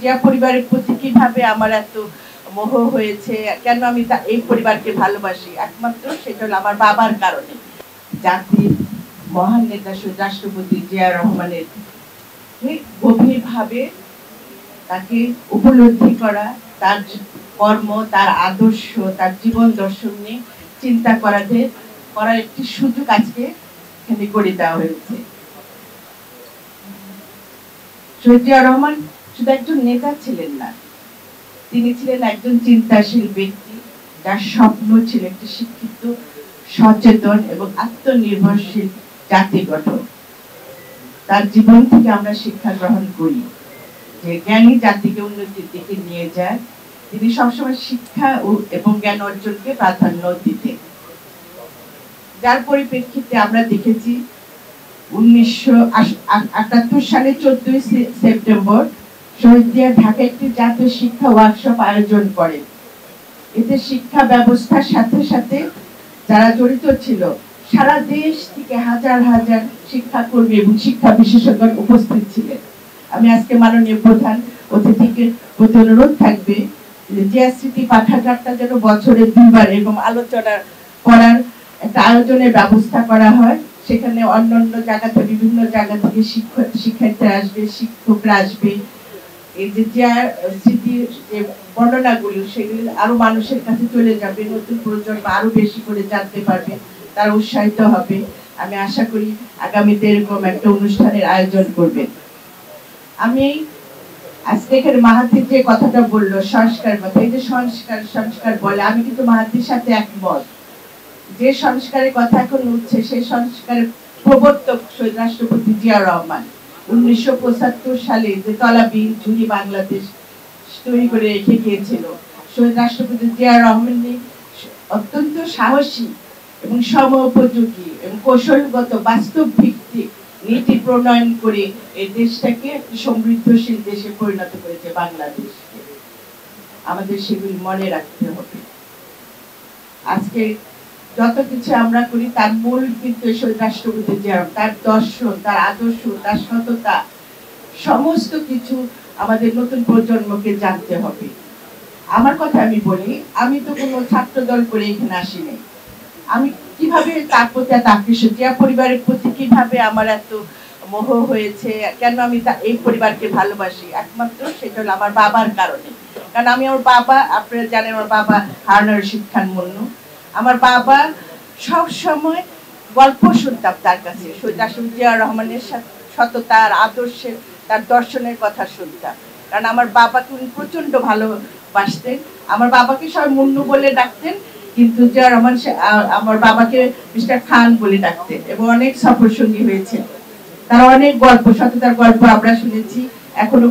যে পরিবারের প্রতি কিভাবে আমার এত মোহ হয়েছে, কেন আমি এই পরিবারকে ভালোবাসি, একমাত্র সেটা হলো আমার বাবার কারণে। জাতির মহান নেতা রাষ্ট্রপতি জিয়া রহমানের গভীরভাবে তাকে উপলব্ধি করা, তার কর্ম, তার আদর্শ, তার জীবন দর্শন নিয়ে চিন্তা করার একটি সুযোগ আজকে এখানে করে দেওয়া হয়েছে। শহীদ জিয়া রহমান শুধু একজন নেতা ছিলেন না, তিনি ছিলেন একজন চিন্তাশীল ব্যক্তি, যার স্বপ্ন ছিল একটি শিক্ষিত, সচেতন এবং আত্মনির্ভরশীল জাতি গঠন। তার জীবন থেকে আমরা শিক্ষা গ্রহণ করি যে জ্ঞানী জাতিকে উন্নতির দিকে নিয়ে যায়। তিনি সবসময় শিক্ষা এবং জ্ঞান অর্জনকে প্রাধান্য দিতেন, যার পরিপ্রেক্ষিতে আমরা দেখেছি 1978 সালে 14 সেপ্টেম্বর শহীদ জিয়া ঢাকায় একটি জাতীয় শিক্ষা ওয়ার্কশপ আয়োজন করেন। এতে শিক্ষা ব্যবস্থার সাথে সাথে যারা জড়িত ছিল সারা দেশ থেকে হাজার হাজার শিক্ষাকর্মী এবং শিক্ষা বিশেষজ্ঞ উপস্থিত ছিলেন। আমি আজকে মাননীয় প্রধান অতিথিকে প্রতি অনুরোধ থাকবে জিয়া স্মৃতি পাঠাগারটা যেন বছরে 2 বার এরকম আলোচনা করার একটা আয়োজনের ব্যবস্থা করা হয়। সেখানে অন্যান্য জায়গা থেকে, বিভিন্ন জায়গা থেকে শিক্ষার্থীরা আসবে, শিক্ষকরা আসবে। এই যে জিয়ার স্মৃতির যে বর্ণনাগুলো, সেগুলি আরো মানুষের কাছে চলে যাবে, নতুন প্রজন্ম আরো বেশি করে জানতে পারবে, তারা উৎসাহিত হবে। আমি আশা করি আগামীতে এরকম একটা অনুষ্ঠানের আয়োজন করবেন। আমি আজকে এখানে মাহাথির যে কথাটা বললো, সংস্কার কথা, এই যে সংস্কার বলে, আমি কিন্তু মাহাথির সাথে একমত। যে সংস্কারের কথা এখন উঠছে, সেই সংস্কারের প্রবর্তক শহীদ রাষ্ট্রপতি জিয়া রহমান 1975 সালে যে তলাবিহীন ঝুলি বাংলাদেশ তৈরি করে রেখে গিয়েছিল, শহীদ রাষ্ট্রপতি জিয়া রহমান অত্যন্ত সাহসী এবং সময়োপযোগী এবং কৌশলগত বাস্তব ভিত্তিক নীতি প্রণয়ন করে এই দেশটাকে একটি সমৃদ্ধশীল দেশে পরিণত করেছে বাংলাদেশকে। আমাদের সেগুলি মনে রাখতে হবে। আজকে যত কিছু আমরা করি তার মূল কিন্তু শহীদ রাষ্ট্রপতি জিয়া, তার দর্শন, তার আদর্শ, তার সততা, সমস্ত কিছু আমাদের নতুন প্রজন্মকে জানতে হবে। আমার কথা আমি বলি, আমি তো কোনো ছাত্র দল করে এখানে আসিনি। আমি কিভাবে তার প্রতি এত আকৃষ্ট, জিয়া পরিবারের প্রতি কিভাবে আমার এত মোহ হয়েছে, কেন আমি এই পরিবারকে ভালোবাসি, একমাত্র সেটা হলো আমার বাবার কারণে। কারণ আমি আমার বাবা, আপনারা জানেন আমার বাবা হারুন রশিদ খান মুন্নু। আমার বাবা সব সময় গল্প শুনতাম তার কাছে, শহীদ রাষ্ট্রপতি জিয়া রহমানের সততার, আদর্শের, তার দর্শনের কথা শুনতাম। কারণ আমার বাবাকে উনি প্রচন্ড ভালোবাসতেন। আমার বাবাকে সবাই মুন্নু বলে ডাকতেন, কিন্তু জিয়া রহমান আমার বাবাকে মিস্টার খান বলে ডাকতেন এবং অনেক সফর সঙ্গী হয়েছে। তার অনেক গল্প, সততার গল্প আমরা শুনেছি, এখনো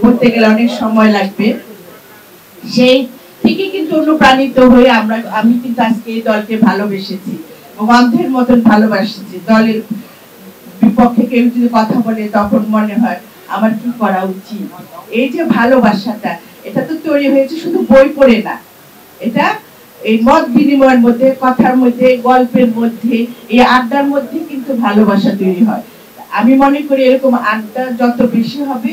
বলতে গেলে অনেক সময় লাগবে। সেই থেকে কিন্তু অনুপ্রাণিত হয়ে আমি কিন্তু আজকে এই দলকে ভালোবেসেছি এবং অন্ধের মতন ভালোবাসছি। দলের বিপক্ষে কেউ যদি কথা বলে তখন মনে হয় আমার কি করা উচিত। এই যে ভালোবাসাটা, এটা তো তৈরি হয়েছে শুধু বই পড়ে না, এটা এই মত বিনিময়ের মধ্যে, কথার মধ্যে, গল্পের মধ্যে, এই আড্ডার মধ্যে কিন্তু ভালোবাসা তৈরি হয়। আমি মনে করি এরকম আড্ডা যত বেশি হবে,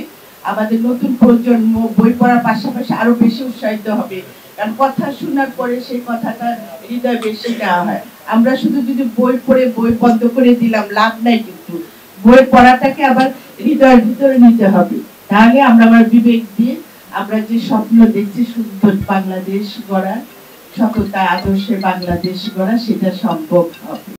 আমাদের নতুন প্রজন্ম বই পড়ার পাশাপাশি আরো বেশি উৎসাহিত হবে। কারণ কথা শোনার পরে সেই কথাটা হৃদয় বেশি নেওয়া হয়। আমরা শুধু যদি বই পড়ে বই বন্ধ করে দিলাম, লাভ নাই। কিন্তু বই পড়াটাকে আবার হৃদয়ের ভিতরে নিতে হবে, তাহলে আমরা আমার বিবেক দিয়ে আমরা যে স্বপ্ন দেখছি সুন্দর বাংলাদেশ গড়া, সততা আদর্শে বাংলাদেশ গড়া, সেটা সম্ভব হবে।